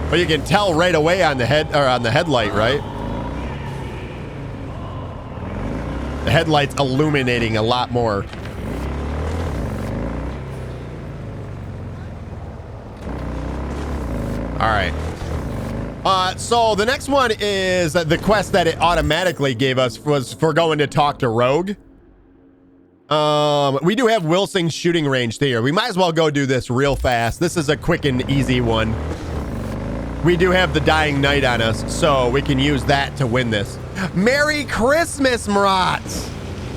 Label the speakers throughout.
Speaker 1: But you can tell right away on the headlight, right? The headlight's illuminating a lot more. All right. So the next one is the quest that it automatically gave us was for going to talk to Rogue. We do have Wilson's shooting range here. We might as well go do this real fast. This is a quick and easy one. We do have the Dying Night on us, so we can use that to win this. Merry Christmas, Marat!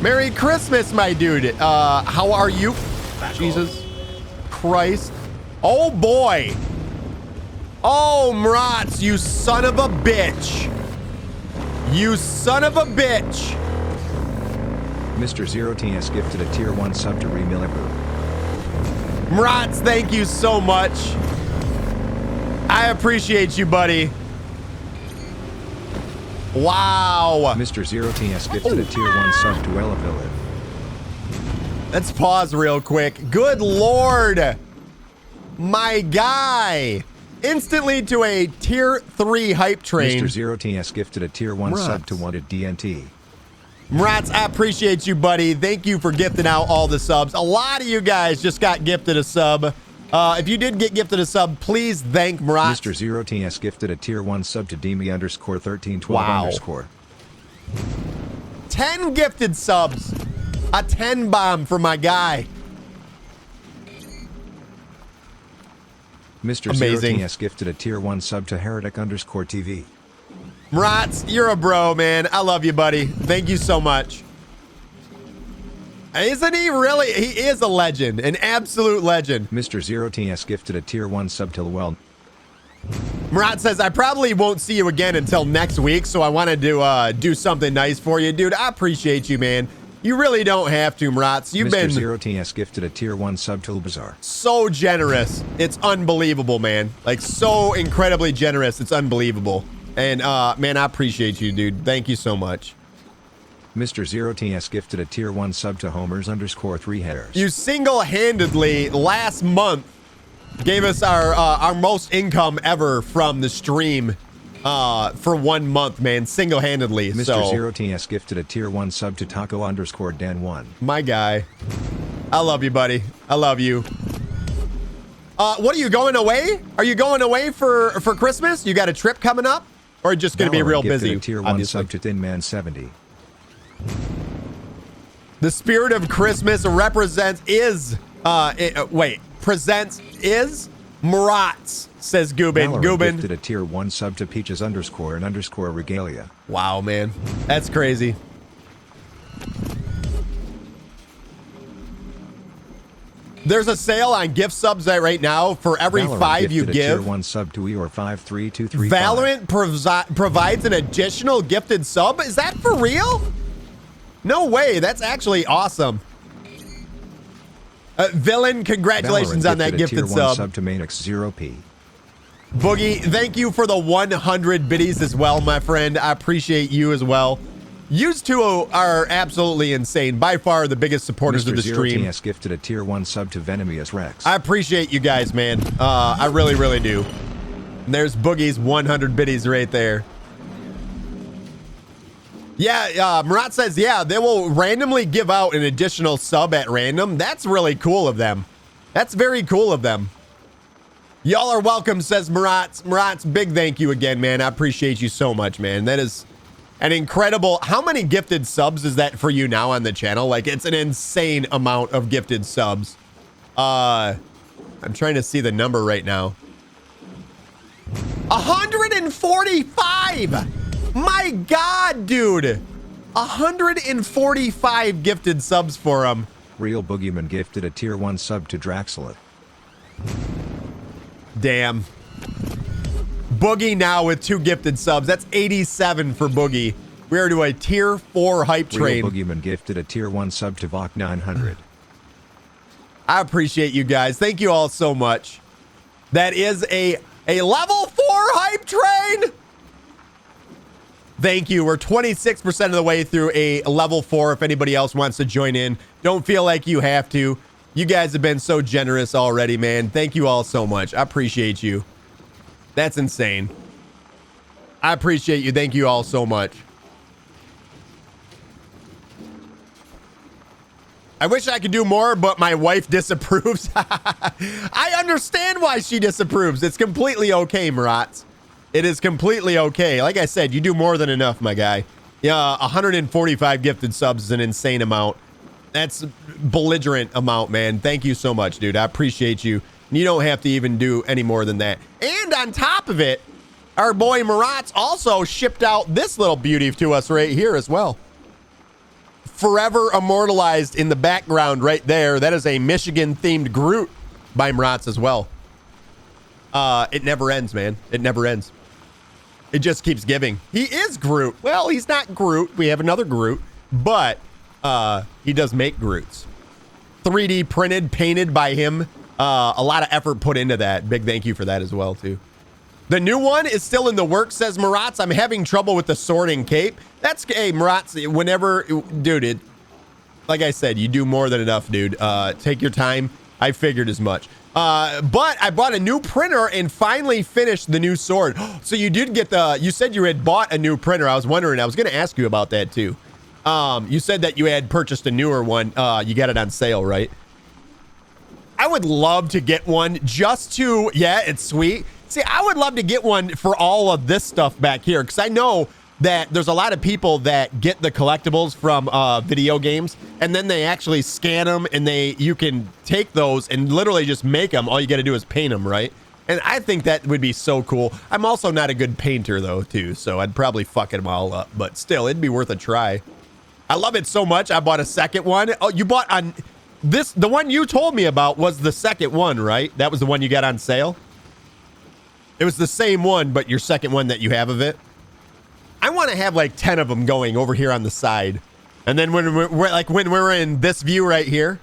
Speaker 1: Merry Christmas, my dude. How are you? Jesus Christ. Oh, boy. Oh, Marat, you son of a bitch. You son of a bitch.
Speaker 2: Mr. Zero T has gifted a tier 1 sub to Remilliper.
Speaker 1: Marat, thank you so much. I appreciate you, buddy. Wow.
Speaker 2: Mr. Zero T has gifted a tier 1 sub to Ella Village.
Speaker 1: Let's pause real quick. Good Lord. My guy. Instantly to a tier 3 hype train.
Speaker 2: Mr. Zero T has gifted a tier 1 sub to Wanted DNT.
Speaker 1: Mratz, I appreciate you, buddy. Thank you for gifting out all the subs. A lot of you guys just got gifted a sub. If you did get gifted a sub, please thank Mratz.
Speaker 2: Mr. Zero T has gifted a tier 1 sub to Demi_1312_.
Speaker 1: 10 gifted subs. A 10 bomb for my guy.
Speaker 2: Mr. Zero T has gifted a tier 1 sub to Heretic_TV.
Speaker 1: Mratz, you're a bro, man. I love you, buddy. Thank you so much. Isn't he really? He is a legend, an absolute legend.
Speaker 2: Mr. Zero T has gifted a tier 1 sub to Llewellyn.
Speaker 1: Murat says, I probably won't see you again until next week, so I wanted to do something nice for you. Dude, I appreciate you, man. You really don't have to, Murat. You've been...
Speaker 2: Mr. Zero T has gifted a tier 1 sub to Bazaar.
Speaker 1: So generous. It's unbelievable, man. Like, so incredibly generous. It's unbelievable. And, man, I appreciate you, dude. Thank you so much.
Speaker 2: Mr. Zero T has gifted a tier 1 sub to Homers_3 hairs.
Speaker 1: You single-handedly, last month, gave us our most income ever from the stream for 1 month, man. Single-handedly.
Speaker 2: Mr. Zero T has gifted a tier 1 sub to Taco_Dan1.
Speaker 1: My guy. I love you, buddy. I love you. What are you going away? Are you going away for Christmas? You got a trip coming up? Or just going to be real busy?
Speaker 2: A tier 1 sub to Thinman70.
Speaker 1: The spirit of Christmas presents is Marat's, says Gubin.
Speaker 2: Gubin gifted a tier 1 sub to Peaches_and_regalia.
Speaker 1: Wow, man. That's crazy. There's a sale on gift subs right now. For every
Speaker 2: Valorant
Speaker 1: 5 you
Speaker 2: give.
Speaker 1: Tier
Speaker 2: 1 sub to Eeyore53235.
Speaker 1: Valorant provides an additional gifted sub? Is that for real? No way. That's actually awesome. Villain, congratulations on that gifted
Speaker 2: tier 1
Speaker 1: sub.
Speaker 2: sub to Manix0p.
Speaker 1: Boogie, thank you for the 100 biddies as well, my friend. I appreciate you as well. You two are absolutely insane. By far the biggest supporters of the stream.
Speaker 2: Mr. Zero T has gifted a tier 1 sub to Venomous Rex.
Speaker 1: I appreciate you guys, man. I really, really do. And there's Boogie's 100 biddies right there. Yeah, Murat says, yeah, they will randomly give out an additional sub at random. That's really cool of them. That's very cool of them. Y'all are welcome, says Murat. Murat's big thank you again, man. I appreciate you so much, man. That is an incredible... How many gifted subs is that for you now on the channel? Like, it's an insane amount of gifted subs. I'm trying to see the number right now. 145! My God, dude! 145 gifted subs for him.
Speaker 2: Real Boogeyman gifted a tier 1 sub to Draxlet.
Speaker 1: Damn. Boogie now with 2 gifted subs. That's 87 for Boogie. We are to a tier 4 hype train.
Speaker 2: Real Boogeyman gifted a tier 1 sub to Vok900.
Speaker 1: I appreciate you guys. Thank you all so much. That is a level 4 hype train. Thank you. We're 26% of the way through a level 4. If anybody else wants to join in, don't feel like you have to. You guys have been so generous already, man. Thank you all so much. I appreciate you. That's insane. I appreciate you. Thank you all so much. I wish I could do more, but my wife disapproves. I understand why she disapproves. It's completely okay, Marats. It is completely okay. Like I said, you do more than enough, my guy. Yeah, 145 gifted subs is an insane amount. That's belligerent amount, man. Thank you so much, dude. I appreciate you. You don't have to even do any more than that. And on top of it, our boy Marats also shipped out this little beauty to us right here as well. Forever immortalized in the background right there. That is a Michigan-themed Groot by Marats as well. It never ends, man. It never ends. It just keeps giving. He is Groot. Well, he's not Groot. We have another Groot, but he does make Groots. 3D printed, painted by him. A lot of effort put into that. Big thank you for that as well, too. The new one is still in the works, says Marats. I'm having trouble with the sorting cape. That's, hey, Marats, whenever, dude, like I said, you do more than enough, dude. Take your time. I figured as much. But I bought a new printer and finally finished the new sword. So you did get you said you had bought a new printer. I was wondering, I was going to ask you about that too. You said that you had purchased a newer one. You got it on sale, right? I would love to get one just to, yeah, it's sweet. See, I would love to get one for all of this stuff back here because I know that there's a lot of people that get the collectibles from video games and then they actually scan them and you can take those and literally just make them. All you got to do is paint them, right? And I think that would be so cool. I'm also not a good painter though, too, so I'd probably fuck them all up, but still, it'd be worth a try. I love it so much. I bought a second one. Oh, you bought on this? The one you told me about was the second one, right? That was the one you got on sale. It was the same one, but your second one that you have of it. I want to have like 10 of them going over here on the side. And then when we're in this view right here,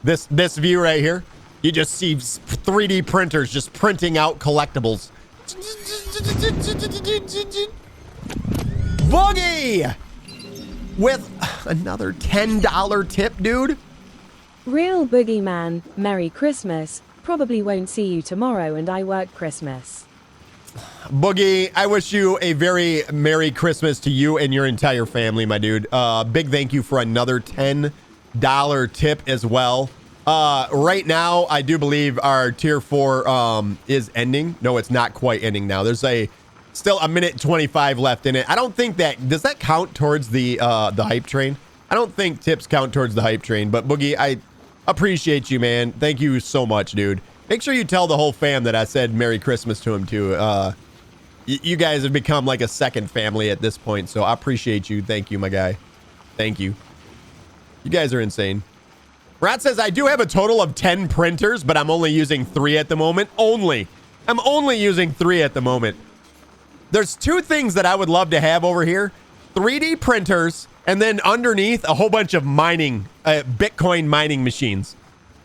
Speaker 1: this view right here, you just see 3D printers just printing out collectibles. Boogie with another $10 tip, dude.
Speaker 3: Real boogeyman, Merry Christmas. Probably won't see you tomorrow and I work Christmas.
Speaker 1: Boogie, I wish you a very Merry Christmas to you and your entire family, my dude. Big thank you for another $10 tip as well. Right now, I do believe our tier 4 is ending. No, it's not quite ending now. There's still a minute 25 left in it. I don't think does that count towards the hype train? I don't think tips count towards the hype train, but Boogie, I appreciate you, man. Thank you so much, dude. Make sure you tell the whole fam that I said Merry Christmas to him, too. You guys have become like a second family at this point, so I appreciate you. Thank you, my guy. Thank you. You guys are insane. Rat says, I do have a total of 10 printers, but I'm only using 3 at the moment. I'm only using 3 at the moment. There's 2 things that I would love to have over here. 3D printers, and then underneath, a whole bunch of mining, Bitcoin mining machines.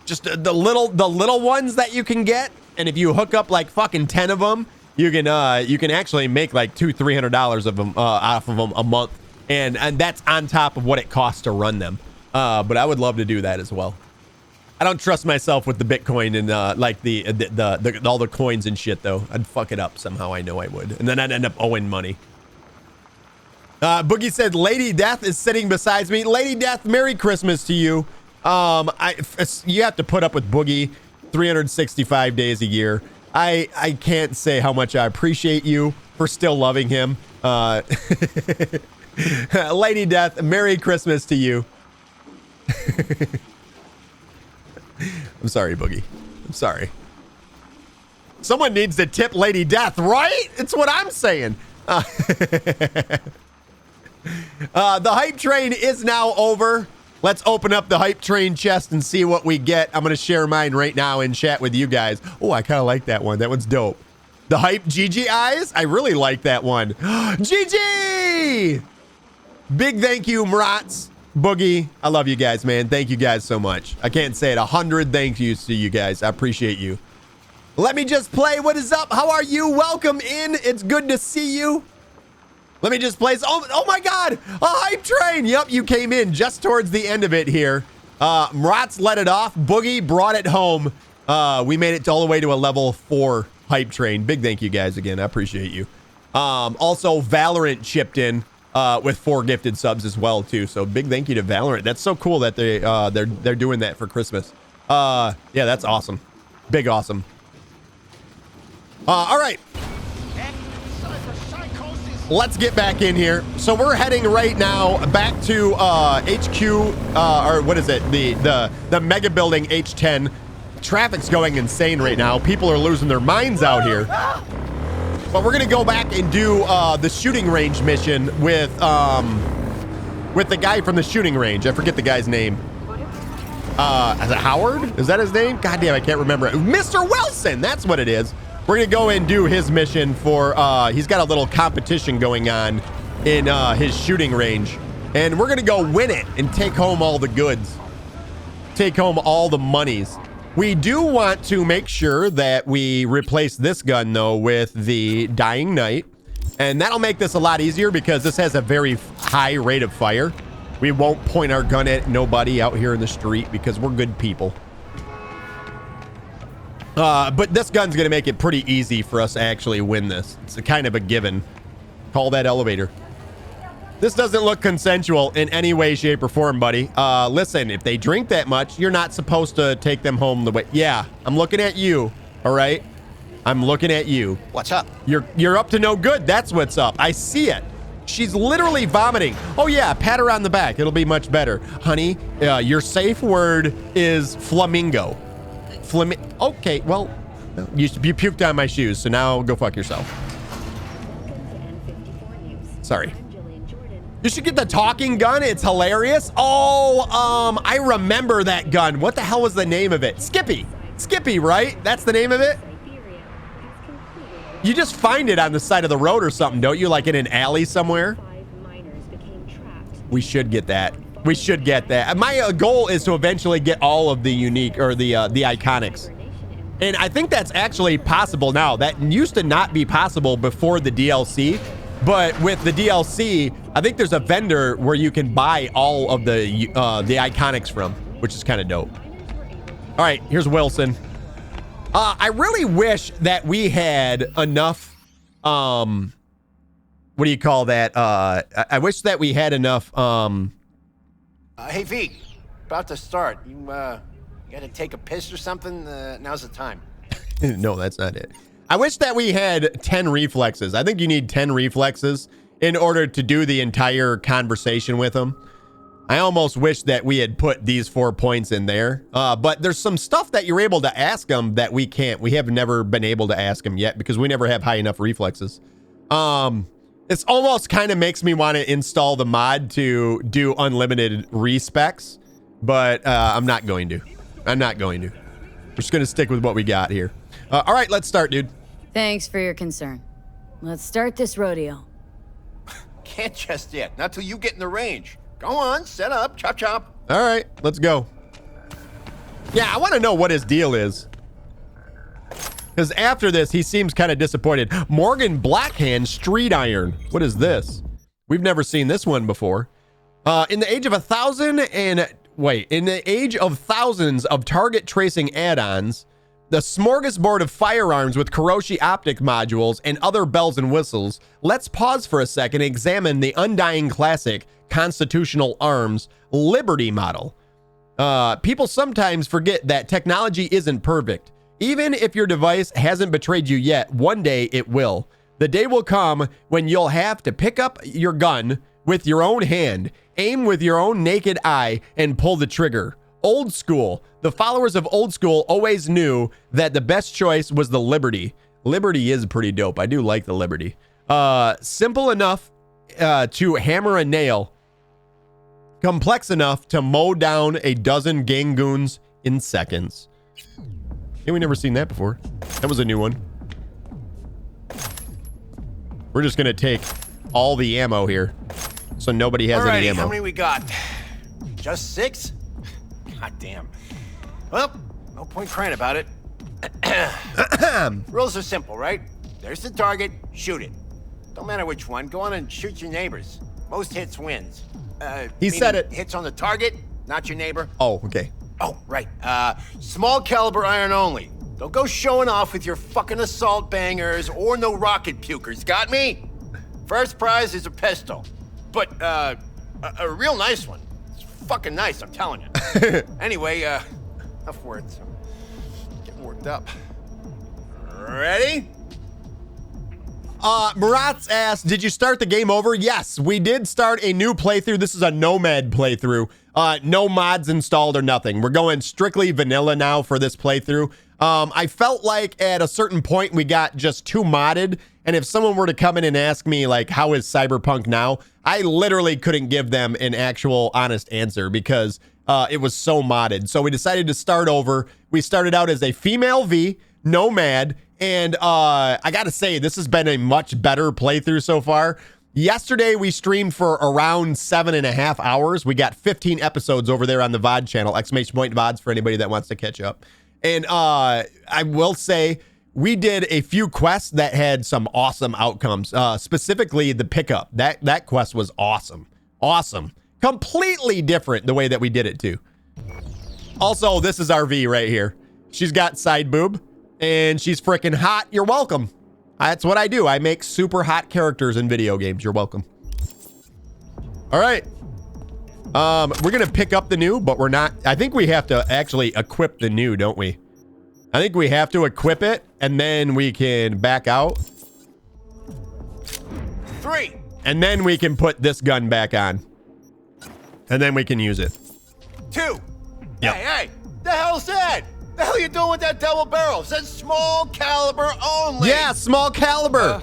Speaker 1: Just the little ones that you can get, and if you hook up like fucking 10 of them, you can actually make like $200-300 of them off of them a month, and that's on top of what it costs to run them. But I would love to do that as well. I don't trust myself with the Bitcoin and like the all the coins and shit though. I'd fuck it up somehow. I know I would, and then I'd end up owing money. Boogie said, Lady Death is sitting beside me. Lady Death, Merry Christmas to you. You have to put up with Boogie 365 days a year. I can't say how much I appreciate you for still loving him. Lady Death, Merry Christmas to you. I'm sorry, Boogie. I'm sorry. Someone needs to tip Lady Death, right? It's what I'm saying. The hype train is now over. Let's open up the hype train chest and see what we get. I'm going to share mine right now and chat with you guys. Oh, I kind of like that one. That one's dope. The hype GG eyes. I really like that one. GG! Big thank you, Marats. Boogie, I love you guys, man. Thank you guys so much. I can't say it. 100 thank yous to you guys. I appreciate you. Let me just play. What is up? How are you? Welcome in. It's good to see you. Let me just place. Oh my God, a hype train. Yep, you came in just towards the end of it here. Marats let it off. Boogie brought it home. We made it all the way to a level 4 Hype Train. Big thank you guys again. I appreciate you. Also, Valorant chipped in with 4 gifted subs as well too. So big thank you to Valorant. That's so cool that they're doing that for Christmas. Yeah, that's awesome. Big awesome. All right. Let's get back in here. So we're heading right now back to HQ, or what is it? The mega building H10. Traffic's going insane right now. People are losing their minds out here. But we're gonna go back and do the shooting range mission with the guy from the shooting range. I forget the guy's name. Is it Howard? Is that his name? God damn, I can't remember it. Mr. Wilson, that's what it is. We're gonna go and do his mission for, he's got a little competition going on in his shooting range. And we're gonna go win it and take home all the goods. Take home all the monies. We do want to make sure that we replace this gun though with the Dying Night. And that'll make this a lot easier because this has a very high rate of fire. We won't point our gun at nobody out here in the street because we're good people. But this gun's gonna make it pretty easy for us to actually win this. It's a kind of a given. Call that elevator. This doesn't look consensual in any way, shape, or form, buddy. Listen, if they drink that much, you're not supposed to take them home the way. Yeah, I'm looking at you, all right? I'm looking at you.
Speaker 4: What's up?
Speaker 1: You're up to no good. That's what's up. I see it. She's literally vomiting. Oh yeah, pat her on the back. It'll be much better. Honey, your safe word is flamingo. Okay, well, you puked on my shoes, so now go fuck yourself. Sorry. You should get the talking gun. It's hilarious. Oh, I remember that gun. What the hell was the name of it? Skippy. Skippy, right? That's the name of it? You just find it on the side of the road or something, don't you? Like in an alley somewhere? We should get that. We should get that. My goal is to eventually get all of the unique or the iconics. And I think that's actually possible now. That used to not be possible before the DLC. But with the DLC, I think there's a vendor where you can buy all of the iconics from, which is kind of dope. All right, here's Wilson. I really wish that we had enough, what do you call that? I wish that we had enough,
Speaker 4: Hey, V, about to start. You gotta take a piss or something? Now's the time.
Speaker 1: No, that's not it. I wish that we had 10 reflexes. I think you need 10 reflexes in order to do the entire conversation with them. I almost wish that we had put these 4 points in there. But there's some stuff that you're able to ask them that we can't. We have never been able to ask them yet because we never have high enough reflexes. It's almost kind of makes me want to install the mod to do unlimited respecs, but I'm not going to. I'm not going to. We're just going to stick with what we got here. All right, let's start, dude.
Speaker 5: Thanks for your concern. Let's start this rodeo.
Speaker 4: Can't just yet. Not till you get in the range. Go on, set up, chop chop.
Speaker 1: All right, let's go. Yeah, I want to know what his deal is. Because after this, he seems kind of disappointed. Morgan Blackhand Street Iron. What is this? We've never seen this one before. In the age of in the age of thousands of target tracing add-ons, the smorgasbord of firearms with Kuroshi optic modules and other bells and whistles, let's pause for a second and examine the undying classic Constitutional Arms Liberty model. People sometimes forget that technology isn't perfect. Even if your device hasn't betrayed you yet, one day it will. The day will come when you'll have to pick up your gun with your own hand, aim with your own naked eye, and pull the trigger. Old school. The followers of old school always knew that the best choice was the Liberty. Liberty is pretty dope. I do like the Liberty. Simple enough to hammer a nail. Complex enough to mow down a dozen gang goons in seconds. Yeah, we never seen that before. That was a new one. We're just gonna take all the ammo here, so nobody has any ammo.
Speaker 4: How many we got? Just 6? God damn. Well, no point crying about it. Rules are simple, right? There's the target, shoot it. Don't matter which one, go on and shoot your neighbors. Most hits wins.
Speaker 1: He said it.
Speaker 4: Hits on the target, not your neighbor.
Speaker 1: Oh, okay.
Speaker 4: Oh, right. Small caliber iron only. Don't go showing off with your fucking assault bangers or no rocket pukers, got me? First prize is a pistol. But, a real nice one. It's fucking nice, I'm telling you. Anyway, enough words. I'm getting worked up. Ready?
Speaker 1: Marat's asked, did you start the game over? Yes, we did start a new playthrough. This is a Nomad playthrough. No mods installed or nothing. We're going strictly vanilla now for this playthrough. I felt like at a certain point we got just too modded. And if someone were to come in and ask me, like, how is Cyberpunk now? I literally couldn't give them an actual honest answer because it was so modded. So we decided to start over. We started out as a female V, Nomad. And I got to say, this has been a much better playthrough so far. Yesterday, we streamed for around 7.5 hours. We got 15 episodes over there on the VOD channel, !VODs for anybody that wants to catch up. And I will say, we did a few quests that had some awesome outcomes, specifically the pickup. That quest was awesome. Awesome. Completely different the way that we did it, too. Also, this is our V right here. She's got side boob. And she's freaking hot. You're welcome. That's what I do. I make super hot characters in video games. You're welcome. All right. We're going to pick up the new, but we're not. I think we have to actually equip the new, don't we? I think we have to equip it, and then we can back out.
Speaker 4: 3.
Speaker 1: And then we can put this gun back on. And then we can use it.
Speaker 4: 2.
Speaker 1: Yep.
Speaker 4: Hey, the hell's that? The hell you doing with that double barrel? It says small caliber only.
Speaker 1: Yeah, small caliber.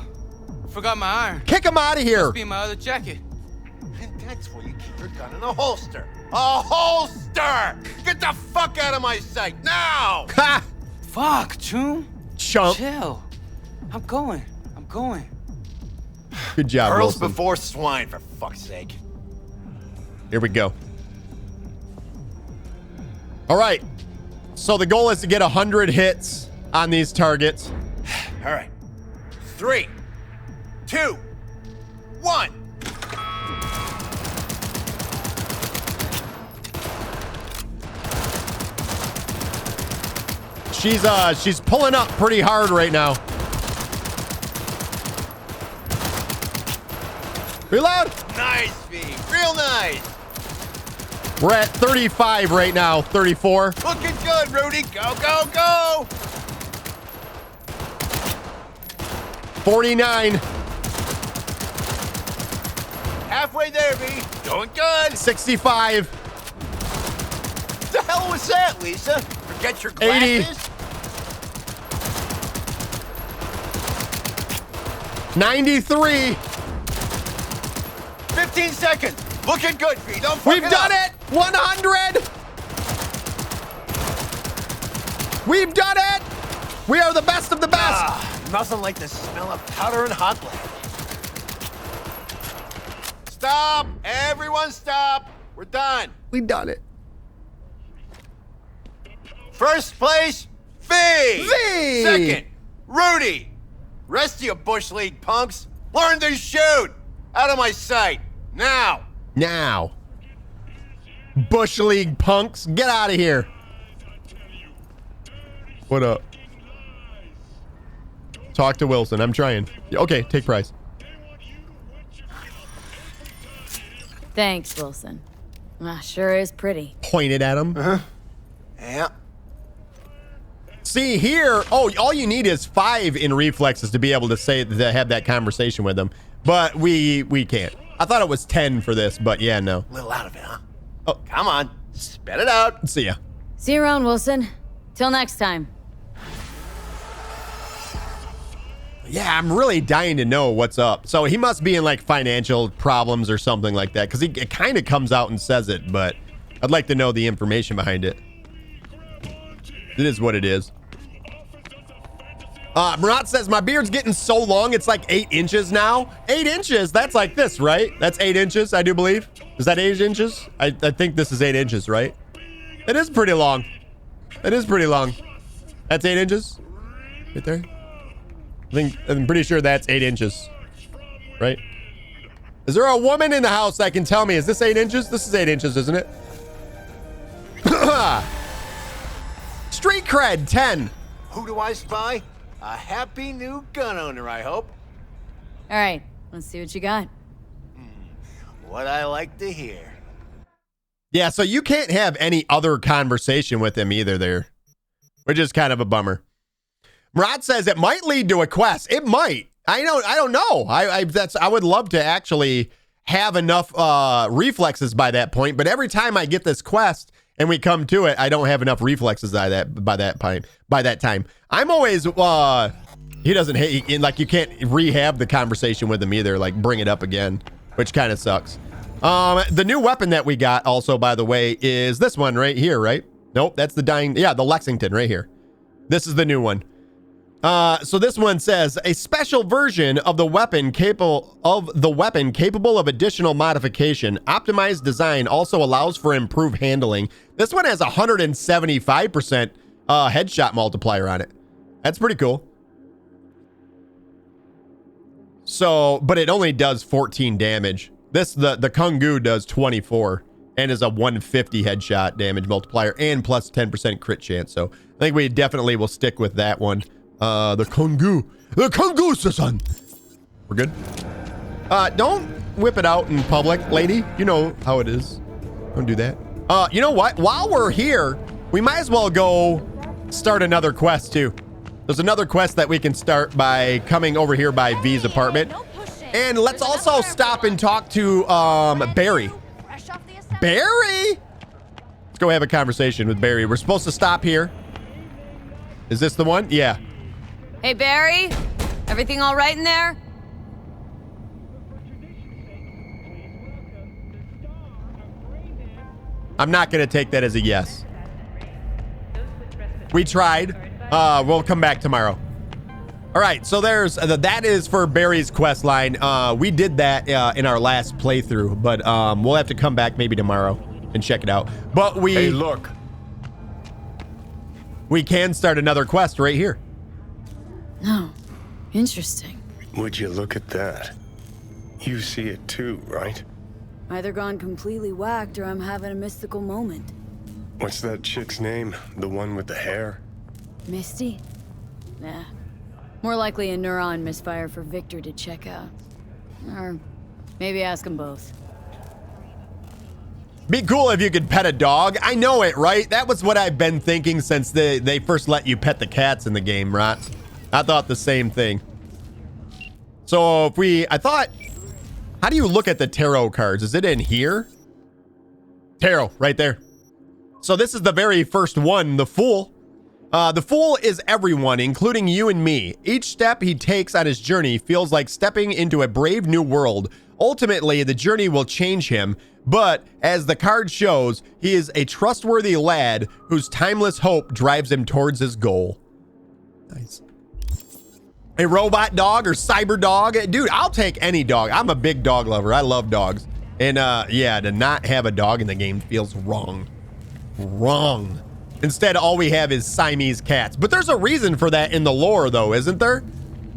Speaker 6: Forgot my iron.
Speaker 1: Kick him out of here.
Speaker 6: Must be in my other jacket.
Speaker 4: And that's where you keep your gun in a holster. A holster! Get the fuck out of my sight now!
Speaker 1: Ha!
Speaker 6: Fuck, Choom.
Speaker 1: Chump.
Speaker 6: Chill. I'm going.
Speaker 1: Good job,
Speaker 4: Pearls
Speaker 1: Wilson.
Speaker 4: before swine, for fuck's sake.
Speaker 1: Here we go. All right. So the goal is to get 100 hits on these targets.
Speaker 4: All right. 3, 2, 1.
Speaker 1: She's pulling up pretty hard right now. Reload.
Speaker 4: Nice, V. Real nice.
Speaker 1: We're at 35 right now. 34.
Speaker 4: Looking good, Rudy. Go, go, go.
Speaker 1: 49.
Speaker 4: Halfway there, V. Going good.
Speaker 1: 65.
Speaker 4: What the hell was that, Lisa? Forget your
Speaker 1: 80.
Speaker 4: glasses?
Speaker 1: 93.
Speaker 4: 15 seconds. Looking good, V. Don't fuck
Speaker 1: We've done it. 100. We've done it. We are the best of the best.
Speaker 4: Nothing like the smell of powder and hot lead. Stop. Everyone stop. We're done.
Speaker 1: We've done it.
Speaker 4: First place, V.
Speaker 1: V.
Speaker 4: Second, Rudy. Rest of you Bush League punks, learn to shoot. Out of my sight. Now.
Speaker 1: Now. Bush League punks, get out of here. What up? Talk to Wilson. I'm trying. Okay, take prize.
Speaker 5: Thanks, Wilson. Sure is pretty.
Speaker 1: Pointed at him.
Speaker 4: Yeah.
Speaker 1: See here. Oh, all you need is 5 in reflexes to be able to say to have that conversation with them. But we can't. I thought it was 10 for this, but yeah, no.
Speaker 4: A little out of it, huh?
Speaker 1: Oh,
Speaker 4: Come on. Spit it out.
Speaker 1: see ya.
Speaker 5: See you around, Wilson. Till next time.
Speaker 1: Yeah, I'm really dying to know what's up. So he must be in like financial problems or something like that, because it kind of comes out and says it, but I'd like to know the information behind it. It is what it is. Murat says, my beard's getting so long, it's like 8 inches now. 8 inches? That's like this, right? That's 8 inches, I do believe. Is that 8 inches? I think this is 8 inches, right? It is pretty long. It is pretty long. That's 8 inches? Right there? I'm pretty sure that's 8 inches. Right? Is there a woman in the house that can tell me, is this 8 inches? This is 8 inches, isn't it? Street cred, 10.
Speaker 4: Who do I spy? A happy new gun owner, I hope.
Speaker 5: All right, let's see what you got.
Speaker 4: What I like to hear.
Speaker 1: Yeah, so you can't have any other conversation with him either there, which is kind of a bummer. Murad says it might lead to a quest. It might. I don't know. I would love to actually have enough reflexes by that point, but every time I get this quest and we come to it, I don't have enough reflexes by that time. I'm always he doesn't hate, like, you can't rehab the conversation with him either, like bring it up again, which kind of sucks. The new weapon that we got also, by the way, is this one right here, right? Nope, that's the the Lexington right here. This is the new one. So this one says a special version of the weapon capable of additional modification. Optimized design also allows for improved handling. This one has 175% headshot multiplier on it. That's pretty cool. So, but it only does 14 damage. This, the Kungu does 24 and is a 150 headshot damage multiplier and plus 10% crit chance. So I think we definitely will stick with that one. The Kungu, son. We're good. Don't whip it out in public, lady. You know how it is. Don't do that. You know what? While we're here, we might as well go start another quest too. There's another quest that we can start by coming over here by V's apartment. And let's also stop and talk to Barry. Barry? Let's go have a conversation with Barry. We're supposed to stop here. Is this the one? Yeah.
Speaker 5: Hey, Barry? Everything all right in there?
Speaker 1: I'm not going to take that as a yes. We tried. We'll come back tomorrow. All right, so there's that is for Barry's quest line. We did that in our last playthrough, but we'll have to come back maybe tomorrow and check it out. But
Speaker 7: Hey, look.
Speaker 1: We can start another quest right here.
Speaker 5: No. Interesting.
Speaker 7: Would you look at that? You see it too, right?
Speaker 5: Either gone completely whacked or I'm having a mystical moment.
Speaker 7: What's that chick's name? The one with the hair?
Speaker 5: Misty? Nah. More likely a neuron misfire for Victor to check out. Or maybe ask them both.
Speaker 1: Be cool if you could pet a dog. I know it, right? That was what I've been thinking since they first let you pet the cats in the game, right? I thought the same thing. So if I thought, how do you look at the tarot cards? Is it in here? Tarot, right there. So this is the very first one, the Fool. The Fool is everyone, including you and me. Each step he takes on his journey feels like stepping into a brave new world. Ultimately, the journey will change him, but as the card shows, he is a trustworthy lad whose timeless hope drives him towards his goal. Nice. A robot dog or cyber dog? Dude, I'll take any dog. I'm a big dog lover. I love dogs. And yeah, to not have a dog in the game feels wrong. Wrong. Instead, all we have is Siamese cats. But there's a reason for that in the lore, though, isn't there?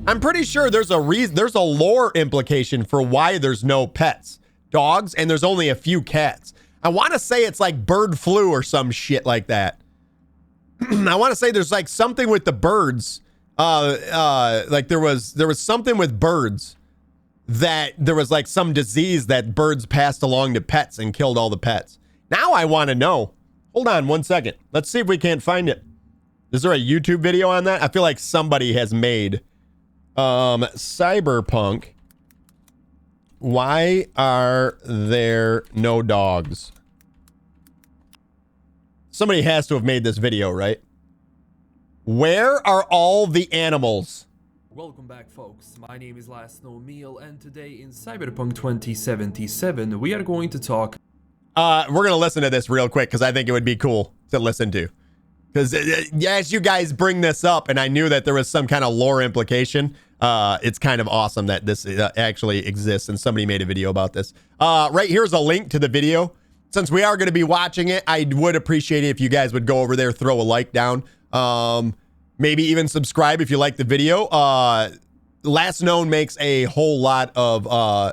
Speaker 1: I'm pretty sure there's a reason. There's a lore implication for why there's no pets. Dogs, and there's only a few cats. I want to say it's like bird flu or some shit like that. I want to say there's like something with the birds. Like there was something with birds that there was like some disease that birds passed along to pets and killed all the pets. Now I want to know. Hold on 1 second. Let's see if we can't find it. Is there a YouTube video on that? I feel like somebody has made Cyberpunk. Why are there no dogs? Somebody has to have made this video, right? Where are all the animals?
Speaker 8: Welcome back, folks. My name is Last No Meal, and today in Cyberpunk 2077, we are going to talk.
Speaker 1: We're going to listen to this real quick because I think it would be cool to listen to. Because as you guys bring this up, and I knew that there was some kind of lore implication, it's kind of awesome that this actually exists, and somebody made a video about this. Right here's a link to the video. Since we are going to be watching it, I would appreciate it if you guys would go over there, throw a like down. Maybe even subscribe if you like the video. Last Known makes a whole lot of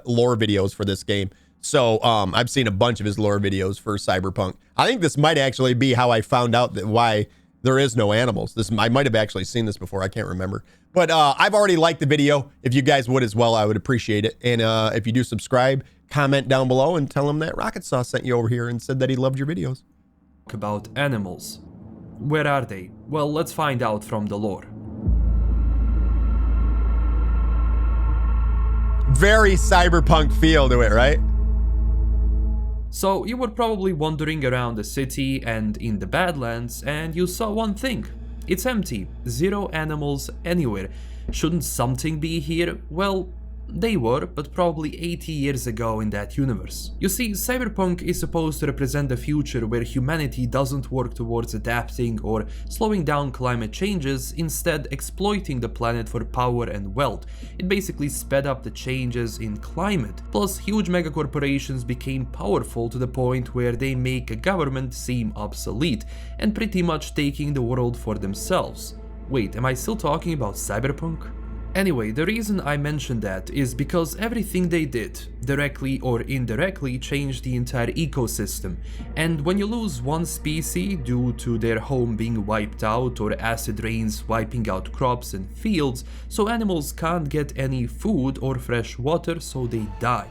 Speaker 1: lore videos for this game. So I've seen a bunch of his lore videos for Cyberpunk. I think this might actually be how I found out that why there is no animals. This I might have actually seen this before. I can't remember. But I've already liked the video. If you guys would as well, I would appreciate it. And if you do subscribe, comment down below and tell him that Rockitsauce sent you over here and said that he loved your videos.
Speaker 8: About animals. Where are they? Well, let's find out from the lore.
Speaker 1: Very cyberpunk feel to it, right?
Speaker 8: So you were probably wandering around the city and in the Badlands and you saw one thing. It's empty, 0 animals anywhere. Shouldn't something be here? Well, they were, but probably 80 years ago in that universe. You see, Cyberpunk is supposed to represent a future where humanity doesn't work towards adapting or slowing down climate changes, instead exploiting the planet for power and wealth. It basically sped up the changes in climate. Plus, huge megacorporations became powerful to the point where they make a government seem obsolete, and pretty much taking the world for themselves. Wait, am I still talking about Cyberpunk? Anyway, the reason I mentioned that is because everything they did, directly or indirectly, changed the entire ecosystem. And when you lose one species due to their home being wiped out or acid rains wiping out crops and fields, so animals can't get any food or fresh water, so they die.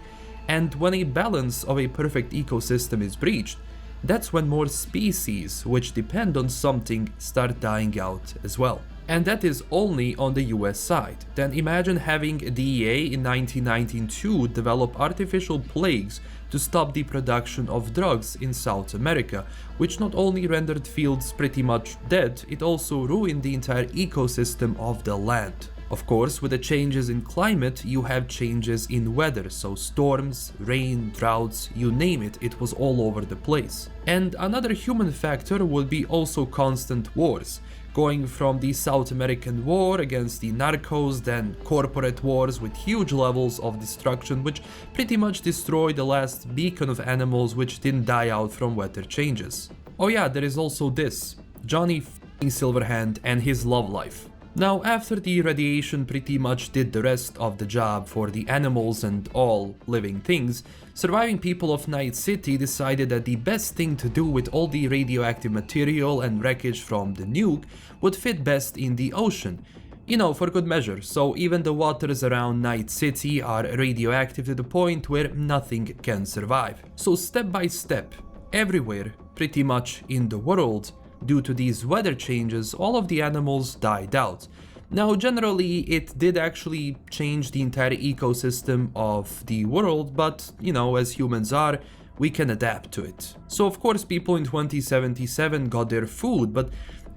Speaker 8: And when a balance of a perfect ecosystem is breached, that's when more species, which depend on something, start dying out as well. And that is only on the US side. Then imagine having DEA in 1992 develop artificial plagues to stop the production of drugs in South America, which not only rendered fields pretty much dead, it also ruined the entire ecosystem of the land. Of course, with the changes in climate, you have changes in weather, so storms, rain, droughts, you name it, it was all over the place. And another human factor would be also constant wars. Going from the South American war against the narcos, then corporate wars with huge levels of destruction, which pretty much destroyed the last beacon of animals which didn't die out from weather changes. Oh yeah, there is also this, Johnny f***ing Silverhand and his love life. Now, after the radiation pretty much did the rest of the job for the animals and all living things, surviving people of Night City decided that the best thing to do with all the radioactive material and wreckage from the nuke would fit best in the ocean. You know, for good measure, so even the waters around Night City are radioactive to the point where nothing can survive. So step by step, everywhere, pretty much in the world, due to these weather changes, all of the animals died out. Now, generally, it did actually change the entire ecosystem of the world, but, you know, as humans are, we can adapt to it. So, of course, people in 2077 got their food, but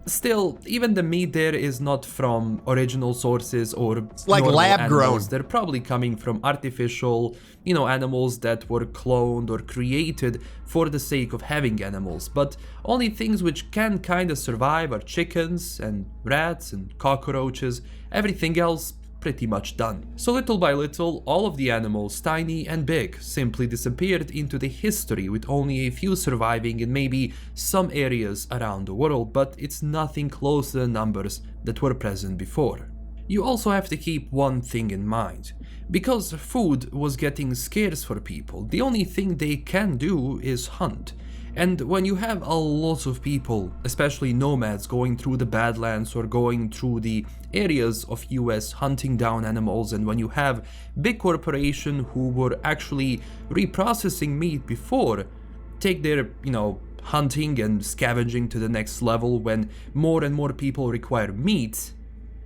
Speaker 8: still, even the meat there is not from original sources or
Speaker 1: it's like lab grown.
Speaker 8: They're probably coming from artificial, you know, animals that were cloned or created for the sake of having animals. But only things which can kind of survive are chickens and rats and cockroaches. Everything else pretty much done. So little by little, all of the animals, tiny and big, simply disappeared into the history, with only a few surviving in maybe some areas around the world, but it's nothing close to the numbers that were present before. You also have to keep one thing in mind. Because food was getting scarce for people, the only thing they can do is hunt. And when you have a lot of people, especially nomads, going through the Badlands or going through the areas of US hunting down animals, and when you have big corporations who were actually reprocessing meat before, take their, you know, hunting and scavenging to the next level when more and more people require meat,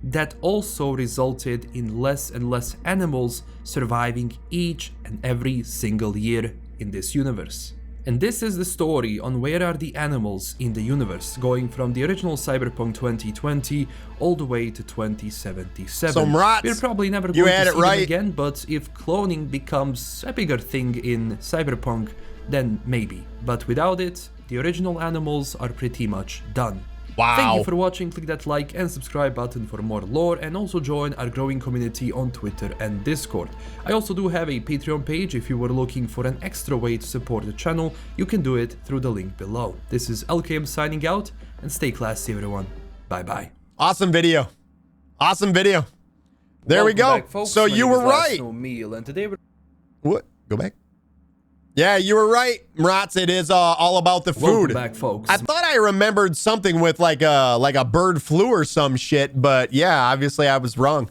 Speaker 8: that also resulted in less and less animals surviving each and every single year in this universe. And this is the story on where are the animals in the universe, going from the original Cyberpunk 2020 all the way to 2077.
Speaker 1: Some rats.
Speaker 8: We're probably never going to see them again, but if cloning becomes a bigger thing in Cyberpunk, then maybe. But without it, the original animals are pretty much done.
Speaker 1: Wow.
Speaker 8: Thank you for watching. Click that like and subscribe button for more lore, and also join our growing community on Twitter and Discord. I also do have a Patreon page. If you were looking for an extra way to support the channel, you can do it through the link below. This is LKM signing out, and stay classy everyone. Bye bye.
Speaker 1: Awesome video. Awesome video. There we go.
Speaker 8: Back, folks.
Speaker 1: So you were right.
Speaker 8: Meal, and today we're...
Speaker 1: What? Go back. Yeah, you were right, Mratz. It is all about the food.
Speaker 8: Welcome back, folks.
Speaker 1: I thought I remembered something with like a bird flu or some shit, but yeah, obviously I was wrong.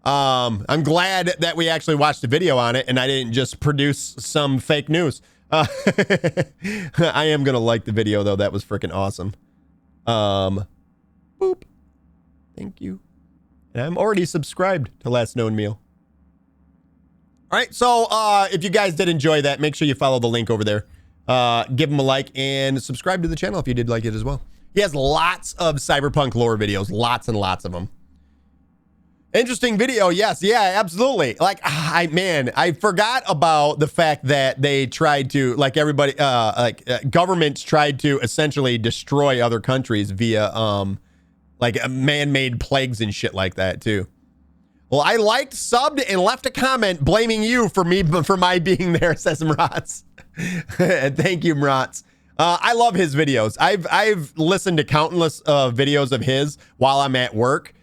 Speaker 1: I'm glad that we actually watched a video on it and I didn't just produce some fake news. I am gonna like the video though. That was freaking awesome. Boop. Thank you. And I'm already subscribed to Last Known Meal. All right, so if you guys did enjoy that, make sure you follow the link over there. Give him a like and subscribe to the channel if you did like it as well. He has lots of Cyberpunk lore videos, lots and lots of them. Interesting video, yes, yeah, absolutely. Like, I forgot about the fact that they tried to, like everybody, governments tried to essentially destroy other countries via, like man-made plagues and shit like that too. Well, I liked, subbed, and left a comment blaming you for my being there, says Mratz. Thank you, Mratz. I love his videos. I've listened to countless videos of his while I'm at work.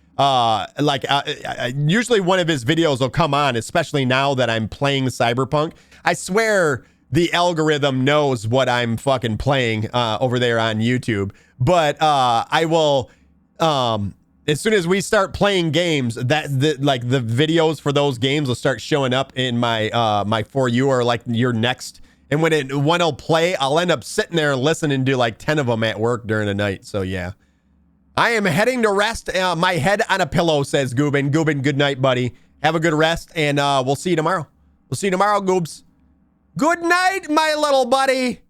Speaker 1: Usually one of his videos will come on, especially now that I'm playing Cyberpunk. I swear the algorithm knows what I'm fucking playing over there on YouTube. But I will, as soon as we start playing games, the videos for those games will start showing up in my my For You or like your next. And when it'll play, I'll end up sitting there listening to like 10 of them at work during the night. So yeah. I am heading to rest. My head on a pillow, says Goobin. Goobin, good night, buddy. Have a good rest, and we'll see you tomorrow. We'll see you tomorrow, Goobs. Good night, my little buddy.